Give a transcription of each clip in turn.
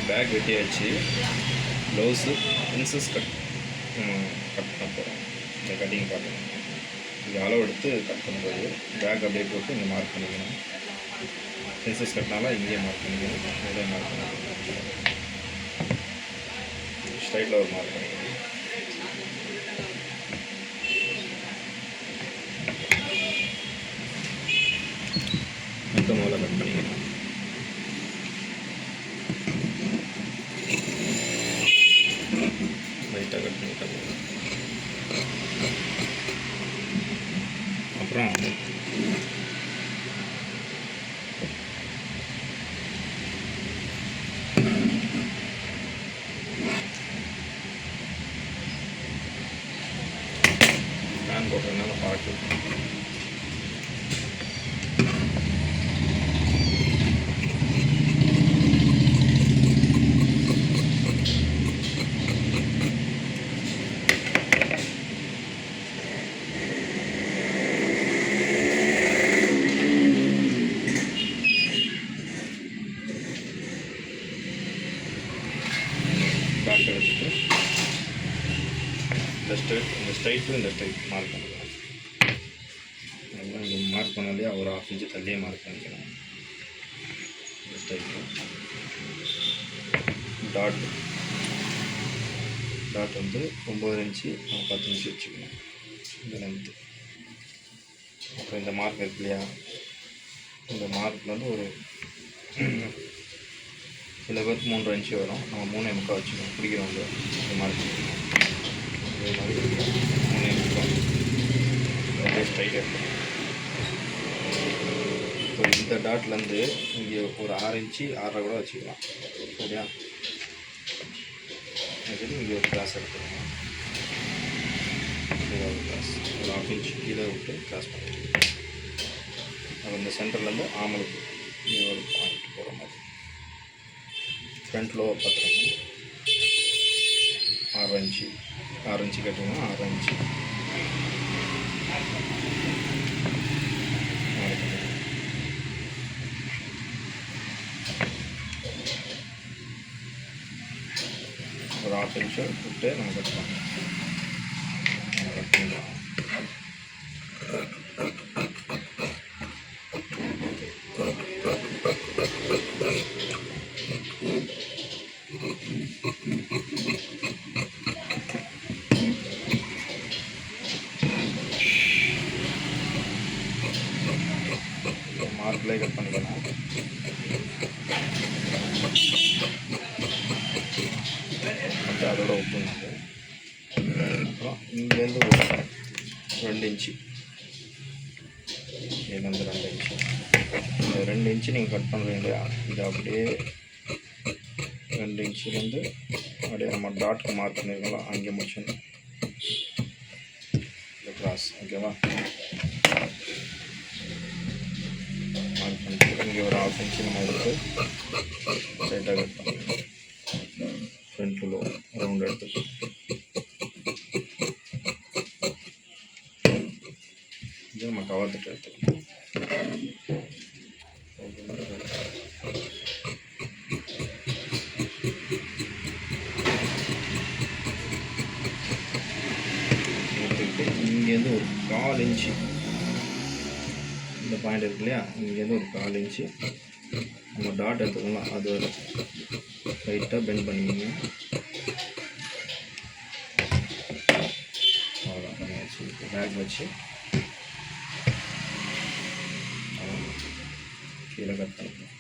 Back வெட்டியாச்சு. Blouse princess cut பண்ண போகிறோம். இந்த கட்டிங் பார்க்கணும். இது அளவு எடுத்து கட் பண்ணுறது. பேக் அப்படியே போட்டு இங்கே மார்க் பண்ணிக்கணும். பிரின்சஸ் கட்னால இங்கேயே மார்க் பண்ணிக்கணும். இதே மார்க் பண்ணிக்கணும். ஸ்ட்ரைட்டில் ஒரு மார்க் பண்ணிக்கணும். மொத்தம் முதல்ல கட் பண்ணிக்கணும். லைட்டாக கட் பண்ணிட்டோம். அப்புறம் ஃபேன் போடுறதுனால பார்த்து பேக் எடுத்துட்டு இந்த ஸ்ட்ரைட்டு இந்த ஸ்ட்ரைட் மார்க் பண்ணிக்கலாம். அதெல்லாம் இங்கே மார்க் பண்ணாலே ஒரு 1/2 இன்ச்சு தள்ளியே மார்க் பண்ணிக்கலாம். இந்த ஸ்ட்ரைட்டு டாட் வந்து 9 இன்ச்சு 10 இன்ச்சு வச்சுக்கணும். இந்த லென்த்து. அப்புறம் இந்த மார்க் இருக்கு இல்லையா, இந்த மார்க்கில் வந்து ஒரு சில பேருக்கு 3.5 இன்ச்சு வரும். நம்ம 3.25 வச்சுக்கணும். பிடிக்கிறவங்க இந்த மாதிரி இதே மாதிரி 3.25 அப்படியே ஸ்ட்ரைட்டாக இருக்கும். இப்போ இந்த டாட்லேருந்து இங்கே ஒரு 6 இன்ச்சு 6.5 கூட வச்சுக்கலாம். சரியா? சரி, இங்கே ஒரு கிராஸ் எடுத்துக்கணும். கீழே ஒரு கிராஸ் ஒரு 1/2 இன்ச்சு கீழே விட்டு கிராஸ் பண்ணிக்கலாம். அது இந்த சென்டர்லேருந்து ஆமலுக்கு இங்கே ஒரு பாயிண்ட் போகிற மாதிரி. ஃப்ரண்ட் லோ பார்த்துருங்க. 6 இன்ச்சு கட்டுங்கன்னா 6 இன்ச்சு ஒரு 1/2 இன்ச்சு விட்டு நம்ம கட் பண்ணலாம். மார்க்லேயே கட் பண்ணிக்கலாம். அதோட விட்டுனாங்க. அப்புறம் இங்கேருந்து ஒரு 2 இன்ச்சு, இதுலேருந்து 2 இன்ச்சு. இந்த 2 இன்ச்சு நீங்கள் கட் பண்ணுறீங்க இல்லையா, இது அப்படியே 2 இன்ச்சுலேருந்து அப்படியே நம்ம டாட்க்கு மார்க் பண்ணிருக்கலாம். அங்கே முடிச்சிடணும் இந்த கிராஸ். ஓகேவா? மார்க் பண்ணிட்டு இங்கே ஒரு 1/2 இன்ச்சு நம்ம எடுத்து ஸ்ட்ரைட்டாக கட் பண்ணிக்கலாம். ஃப்ரண்ட் லோ ரவுண்ட் எடுத்து இது நம்ம கவர் தட்டு எடுத்துக்கலாம். எடுத்துக்கிட்டு இங்கேருந்து ஒரு 1/4 இன்ச்சு இந்த பாயிண்ட் இருக்கு இல்லையா, இங்கேருந்து ஒரு 1/4 இன்ச்சு நம்ம டாட் எடுத்துக்கலாம். அது லைட்டாக பெண்ட் பண்ணிக்கிங்க. அவ்வளோதான் பண்ணியாச்சு. பேக் வச்சு கீழே கட் பண்ணிக்கலாம்.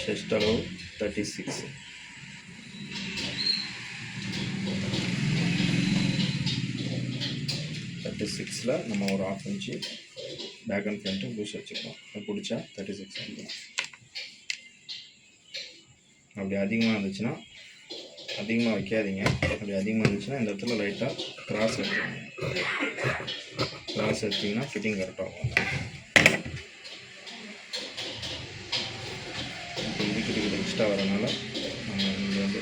செஸ்ட் அளவு 36. நம்ம ஒரு 1/2 inch back and front loose வச்சுக்கலாம். பிடிச்சா 36 வந்துடும். அப்படி அதிகமாக இருந்துச்சுன்னா அதிகமாக வைக்காதீங்க. அப்படி அதிகமாக இருந்துச்சுன்னா இந்த இடத்துல லைட்டாக கிராஸ் எடுத்துக்கோங்க. கிராஸ் எடுத்திங்கன்னா ஃபிட்டிங் கரெக்டாகும். இதுக்கிட்ட எக்ஸ்ட்ரா வரனால நம்ம இங்கே வந்து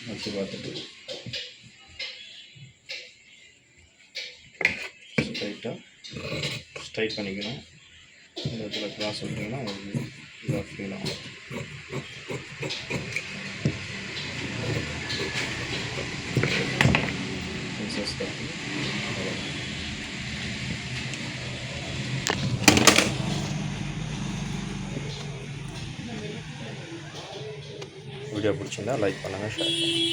வச்சு பார்த்துட்டு லைட்டாக ஸ்ட்ரைட் பண்ணிக்கணும். இந்த இடத்துல கிராஸ் விட்டிங்கன்னா உங்களுக்கு இதாக ஃபீல் ஆகும். பிரின்சஸ் கட் வீடியோ பிடிச்சிருந்தா லைக் பண்ணுங்கள், ஷேர் பண்ணுங்கள்.